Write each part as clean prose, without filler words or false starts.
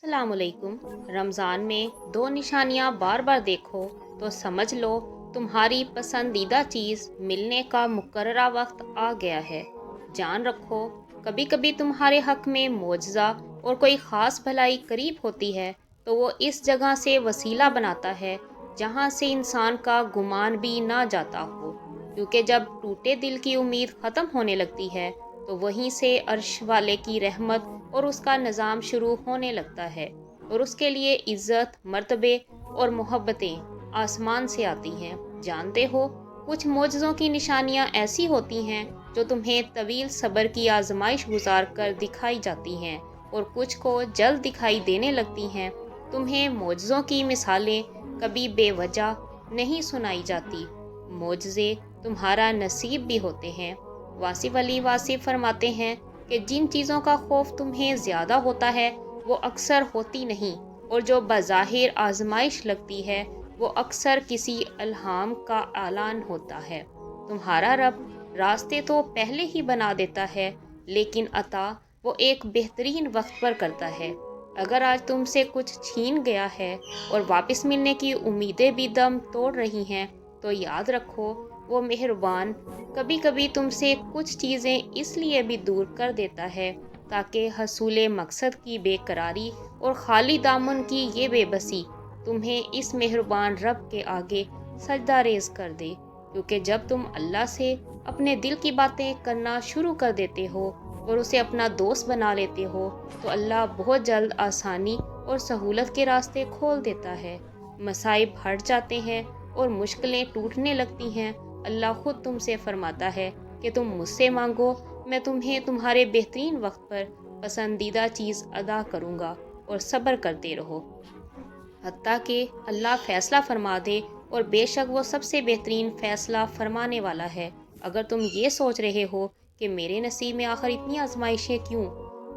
السلام علیکم۔ رمضان میں دو نشانیاں بار بار دیکھو تو سمجھ لو تمہاری پسندیدہ چیز ملنے کا مقررہ وقت آ گیا ہے۔ جان رکھو، کبھی کبھی تمہارے حق میں معجزہ اور کوئی خاص بھلائی قریب ہوتی ہے تو وہ اس جگہ سے وسیلہ بناتا ہے جہاں سے انسان کا گمان بھی نہ جاتا ہو، کیونکہ جب ٹوٹے دل کی امید ختم ہونے لگتی ہے تو وہیں سے عرش والے کی رحمت اور اس کا نظام شروع ہونے لگتا ہے، اور اس کے لیے عزت، مرتبے اور محبتیں آسمان سے آتی ہیں۔ جانتے ہو، کچھ معجزوں کی نشانیاں ایسی ہوتی ہیں جو تمہیں طویل صبر کی آزمائش گزار کر دکھائی جاتی ہیں، اور کچھ کو جلد دکھائی دینے لگتی ہیں۔ تمہیں معجزوں کی مثالیں کبھی بے وجہ نہیں سنائی جاتی، معجزے تمہارا نصیب بھی ہوتے ہیں۔ واصف علی واصف فرماتے ہیں کہ جن چیزوں کا خوف تمہیں زیادہ ہوتا ہے وہ اکثر ہوتی نہیں، اور جو بظاہر آزمائش لگتی ہے وہ اکثر کسی الہام کا اعلان ہوتا ہے۔ تمہارا رب راستے تو پہلے ہی بنا دیتا ہے، لیکن عطا وہ ایک بہترین وقت پر کرتا ہے۔ اگر آج تم سے کچھ چھین گیا ہے اور واپس ملنے کی امیدیں بھی دم توڑ رہی ہیں تو یاد رکھو، وہ مہربان کبھی کبھی تم سے کچھ چیزیں اس لیے بھی دور کر دیتا ہے تاکہ حصول مقصد کی بے قراری اور خالی دامن کی یہ بے بسی تمہیں اس مہربان رب کے آگے سجدہ ریز کر دے، کیونکہ جب تم اللہ سے اپنے دل کی باتیں کرنا شروع کر دیتے ہو اور اسے اپنا دوست بنا لیتے ہو تو اللہ بہت جلد آسانی اور سہولت کے راستے کھول دیتا ہے۔ مصائب ہٹ جاتے ہیں اور مشکلیں ٹوٹنے لگتی ہیں۔ اللہ خود تم سے فرماتا ہے کہ تم مجھ سے مانگو، میں تمہیں تمہارے بہترین وقت پر پسندیدہ چیز عطا کروں گا، اور صبر کرتے رہو حتیٰ کہ اللہ فیصلہ فرما دے، اور بے شک وہ سب سے بہترین فیصلہ فرمانے والا ہے۔ اگر تم یہ سوچ رہے ہو کہ میرے نصیب میں آخر اتنی آزمائشیں کیوں،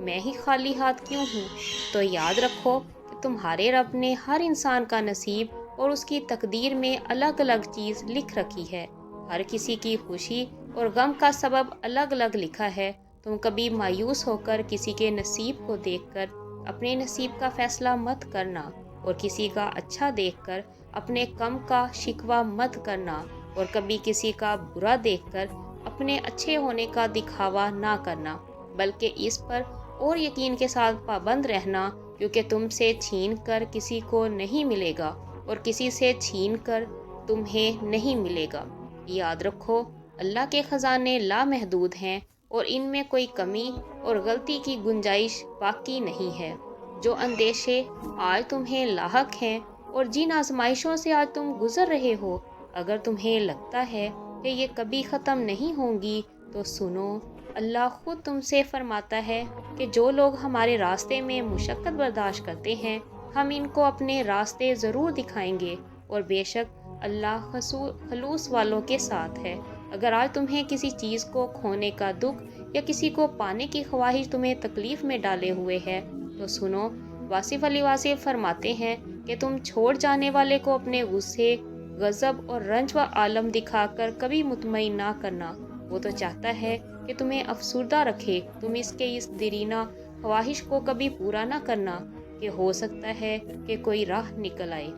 میں ہی خالی ہاتھ کیوں ہوں، تو یاد رکھو کہ تمہارے رب نے ہر انسان کا نصیب اور اس کی تقدیر میں الگ الگ چیز لکھ رکھی ہے۔ ہر کسی کی خوشی اور غم کا سبب الگ الگ لکھا ہے۔ تم کبھی مایوس ہو کر کسی کے نصیب کو دیکھ کر اپنے نصیب کا فیصلہ مت کرنا، اور کسی کا اچھا دیکھ کر اپنے کم کا شکوہ مت کرنا، اور کبھی کسی کا برا دیکھ کر اپنے اچھے ہونے کا دکھاوا نہ کرنا، بلکہ اس پر اور یقین کے ساتھ پابند رہنا، کیونکہ تم سے چھین کر کسی کو نہیں ملے گا اور کسی سے چھین کر تمہیں نہیں ملے گا۔ یاد رکھو، اللہ کے خزانے لامحدود ہیں اور ان میں کوئی کمی اور غلطی کی گنجائش باقی نہیں ہے۔ جو اندیشے آج تمہیں لاحق ہیں اور جن آزمائشوں سے آج تم گزر رہے ہو، اگر تمہیں لگتا ہے کہ یہ کبھی ختم نہیں ہوں گی تو سنو، اللہ خود تم سے فرماتا ہے کہ جو لوگ ہمارے راستے میں مشقت برداشت کرتے ہیں ہم ان کو اپنے راستے ضرور دکھائیں گے، اور بے شک اللہ خلوص والوں کے ساتھ ہے۔ اگر آج تمہیں کسی چیز کو کھونے کا دکھ یا کسی کو پانے کی خواہش تمہیں تکلیف میں ڈالے ہوئے ہے تو سنو، واصف علی واصف فرماتے ہیں کہ تم چھوڑ جانے والے کو اپنے غصے، غضب اور رنج و عالم دکھا کر کبھی مطمئن نہ کرنا۔ وہ تو چاہتا ہے کہ تمہیں افسردہ رکھے، تم اس کے اس دیرینہ خواہش کو کبھی پورا نہ کرنا کہ ہو سکتا ہے کہ کوئی راہ نکل آئے،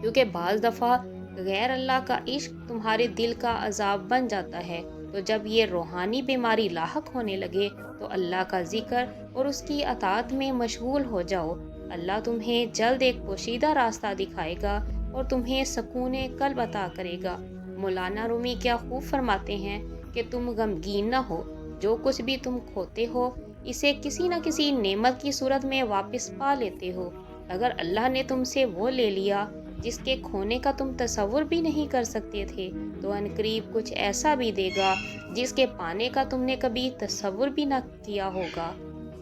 کیونکہ بعض دفعہ غیر اللہ کا عشق تمہارے دل کا عذاب بن جاتا ہے۔ تو جب یہ روحانی بیماری لاحق ہونے لگے تو اللہ کا ذکر اور اس کی اطاعت میں مشغول ہو جاؤ۔ اللہ تمہیں جلد ایک پوشیدہ راستہ دکھائے گا اور تمہیں سکون قلب عطا کرے گا۔ مولانا رومی کیا خوب فرماتے ہیں کہ تم غمگین نہ ہو، جو کچھ بھی تم کھوتے ہو اسے کسی نہ کسی نعمت کی صورت میں واپس پا لیتے ہو۔ اگر اللہ نے تم سے وہ لے لیا جس کے کھونے کا تم تصور بھی نہیں کر سکتے تھے تو عنقریب کچھ ایسا بھی دے گا جس کے پانے کا تم نے کبھی تصور بھی نہ کیا ہوگا۔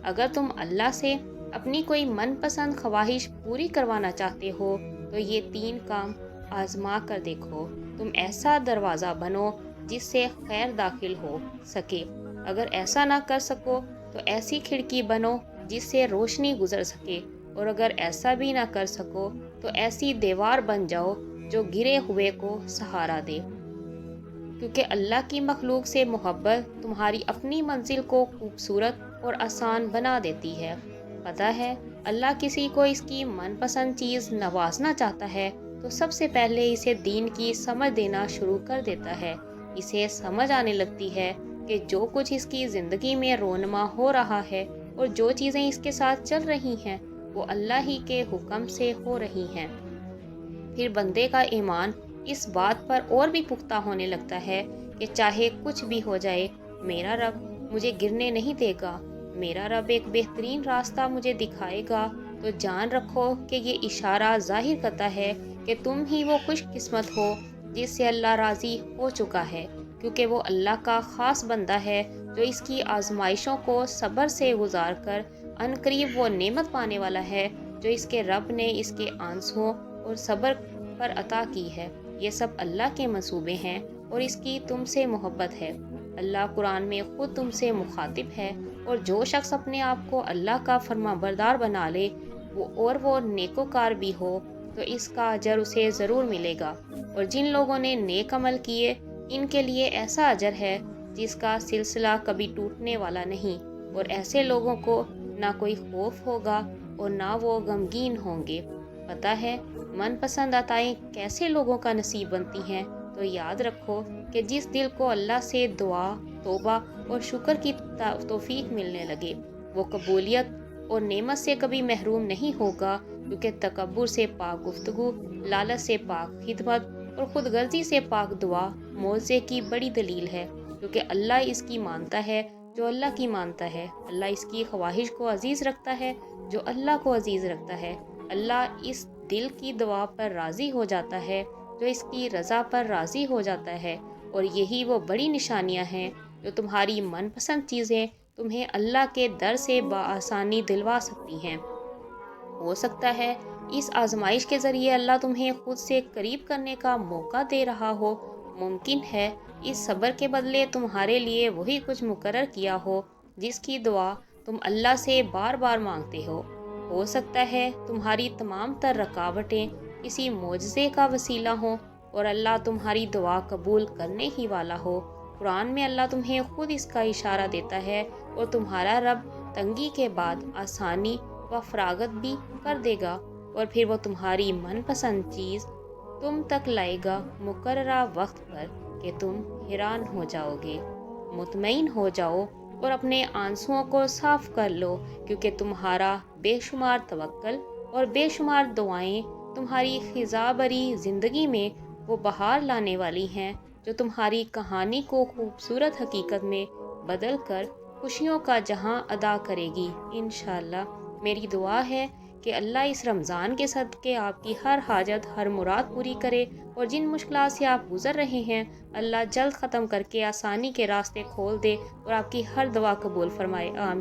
اگر تم اللہ سے اپنی کوئی من پسند خواہش پوری کروانا چاہتے ہو تو یہ 3 کام آزما کر دیکھو۔ تم ایسا دروازہ بنو جس سے خیر داخل ہو سکے، اگر ایسا نہ کر سکو تو ایسی کھڑکی بنو جس سے روشنی گزر سکے، اور اگر ایسا بھی نہ کر سکو تو ایسی دیوار بن جاؤ جو گرے ہوئے کو سہارا دے، کیونکہ اللہ کی مخلوق سے محبت تمہاری اپنی منزل کو خوبصورت اور آسان بنا دیتی ہے۔ پتہ ہے اللہ کسی کو اس کی من پسند چیز نوازنا چاہتا ہے تو سب سے پہلے اسے دین کی سمجھ دینا شروع کر دیتا ہے۔ اسے سمجھ آنے لگتی ہے کہ جو کچھ اس کی زندگی میں رونما ہو رہا ہے اور جو چیزیں اس کے ساتھ چل رہی ہیں وہ اللہ ہی کے حکم سے ہو رہی ہیں۔ پھر بندے کا ایمان اس بات پر اور بھی پختہ ہونے لگتا ہے کہ چاہے کچھ بھی ہو جائے میرا رب مجھے گرنے نہیں دے گا، میرا رب ایک بہترین راستہ مجھے دکھائے گا۔ تو جان رکھو کہ یہ اشارہ ظاہر کرتا ہے کہ تم ہی وہ خوش قسمت ہو جس سے اللہ راضی ہو چکا ہے، کیونکہ وہ اللہ کا خاص بندہ ہے جو اس کی آزمائشوں کو صبر سے گزار کر عنقریب وہ نعمت پانے والا ہے جو اس کے رب نے اس کے آنسوؤں اور صبر پر عطا کی ہے۔ یہ سب اللہ کے منصوبے ہیں اور اس کی تم سے محبت ہے۔ اللہ قرآن میں خود تم سے مخاطب ہے، اور جو شخص اپنے آپ کو اللہ کا فرما بردار بنا لے وہ نیکوکار بھی ہو تو اس کا اجر اسے ضرور ملے گا، اور جن لوگوں نے نیک عمل کیے ان کے لیے ایسا اجر ہے جس کا سلسلہ کبھی ٹوٹنے والا نہیں، اور ایسے لوگوں کو نہ کوئی خوف ہوگا اور نہ وہ غمگین ہوں گے۔ پتہ ہے من پسند عطائیں کیسے لوگوں کا نصیب بنتی ہیں؟ تو یاد رکھو کہ جس دل کو اللہ سے دعا، توبہ اور شکر کی توفیق ملنے لگے وہ قبولیت اور نعمت سے کبھی محروم نہیں ہوگا، کیونکہ تکبر سے پاک گفتگو، لالچ سے پاک خدمت اور خود غرضی سے پاک دعا معجزے کی بڑی دلیل ہے، کیونکہ اللہ اس کی مانتا ہے جو اللہ کی مانتا ہے، اللہ اس کی خواہش کو عزیز رکھتا ہے جو اللہ کو عزیز رکھتا ہے، اللہ اس دل کی دعا پر راضی ہو جاتا ہے جو اس کی رضا پر راضی ہو جاتا ہے، اور یہی وہ بڑی نشانیاں ہیں جو تمہاری من پسند چیزیں تمہیں اللہ کے در سے بآسانی دلوا سکتی ہیں۔ ہو سکتا ہے اس آزمائش کے ذریعے اللہ تمہیں خود سے قریب کرنے کا موقع دے رہا ہو، ممکن ہے اس صبر کے بدلے تمہارے لیے وہی کچھ مقرر کیا ہو جس کی دعا تم اللہ سے بار بار مانگتے ہو سکتا ہے تمہاری تمام تر رکاوٹیں کسی معجزے کا وسیلہ ہوں اور اللہ تمہاری دعا قبول کرنے ہی والا ہو۔ قرآن میں اللہ تمہیں خود اس کا اشارہ دیتا ہے، اور تمہارا رب تنگی کے بعد آسانی و فراغت بھی کر دے گا، اور پھر وہ تمہاری من پسند چیز تم تک لائے گا مقررہ وقت پر کہ تم حیران ہو جاؤ گے۔ مطمئن ہو جاؤ اور اپنے آنسوؤں کو صاف کر لو، کیونکہ تمہارا بے شمار توکل اور بے شمار دعائیں تمہاری خزاں بری زندگی میں وہ بہار لانے والی ہیں جو تمہاری کہانی کو خوبصورت حقیقت میں بدل کر خوشیوں کا جہاں ادا کرے گی انشاءاللہ۔ میری دعا ہے کہ اللہ اس رمضان کے صدقے آپ کی ہر حاجت، ہر مراد پوری کرے، اور جن مشکلات سے آپ گزر رہے ہیں اللہ جلد ختم کر کے آسانی کے راستے کھول دے اور آپ کی ہر دعا قبول فرمائے، آمین۔